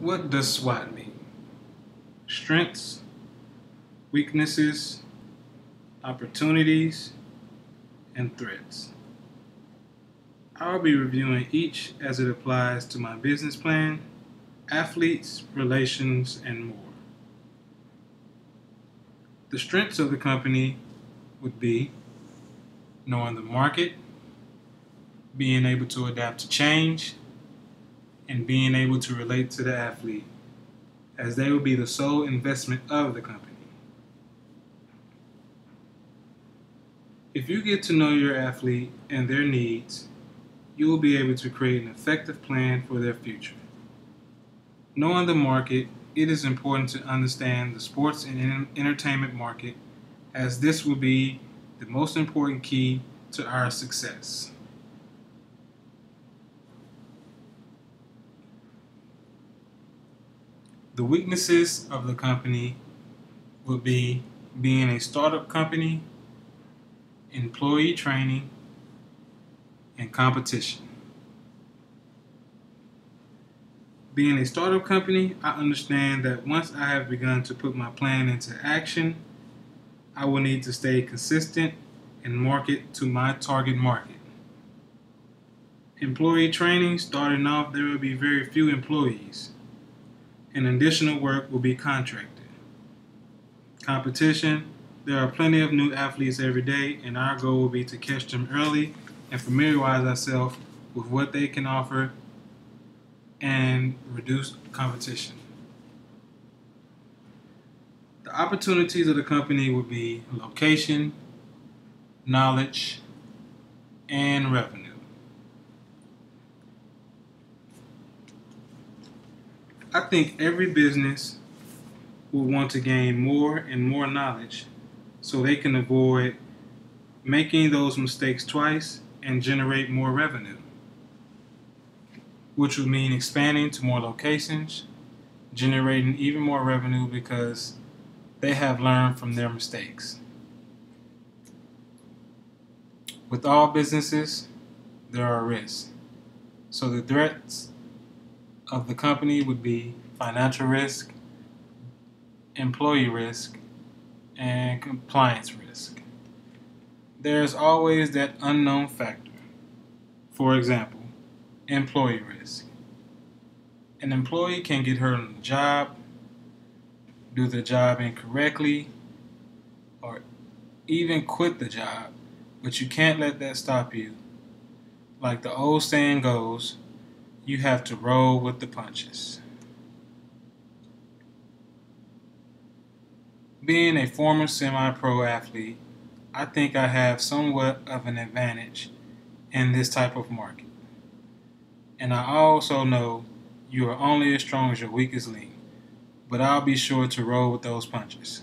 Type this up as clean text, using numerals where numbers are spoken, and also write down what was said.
What does SWOT mean? Strengths, weaknesses, opportunities, and threats. I'll be reviewing each as it applies to my business plan, athletes, relations, and more. The strengths of the company would be knowing the market, being able to adapt to change, and being able to relate to the athlete, as they will be the sole investment of the company. If you get to know your athlete and their needs, you will be able to create an effective plan for their future. Knowing the market, it is important to understand the sports and entertainment market, as this will be the most important key to our success. The weaknesses of the company would be being a startup company, employee training, and competition. Being a startup company, I understand that once I have begun to put my plan into action, I will need to stay consistent and market to my target market. Employee training, starting off, there will be very few employees, and additional work will be contracted. Competition, there are plenty of new athletes every day, and our goal will be to catch them early and familiarize ourselves with what they can offer and reduce competition. The opportunities of the company would be location, knowledge, and revenue. I think every business will want to gain more and more knowledge so they can avoid making those mistakes twice and generate more revenue, which would mean expanding to more locations, generating even more revenue because they have learned from their mistakes. With all businesses, there are risks. So the threats of the company would be financial risk, employee risk, and compliance risk. There's always that unknown factor. For example, employee risk. An employee can get hurt on the job, do the job incorrectly, or even quit the job, but you can't let that stop you. Like the old saying goes, you have to roll with the punches. Being a former semi-pro athlete, I think I have somewhat of an advantage in this type of market. And I also know you are only as strong as your weakest link, but I'll be sure to roll with those punches.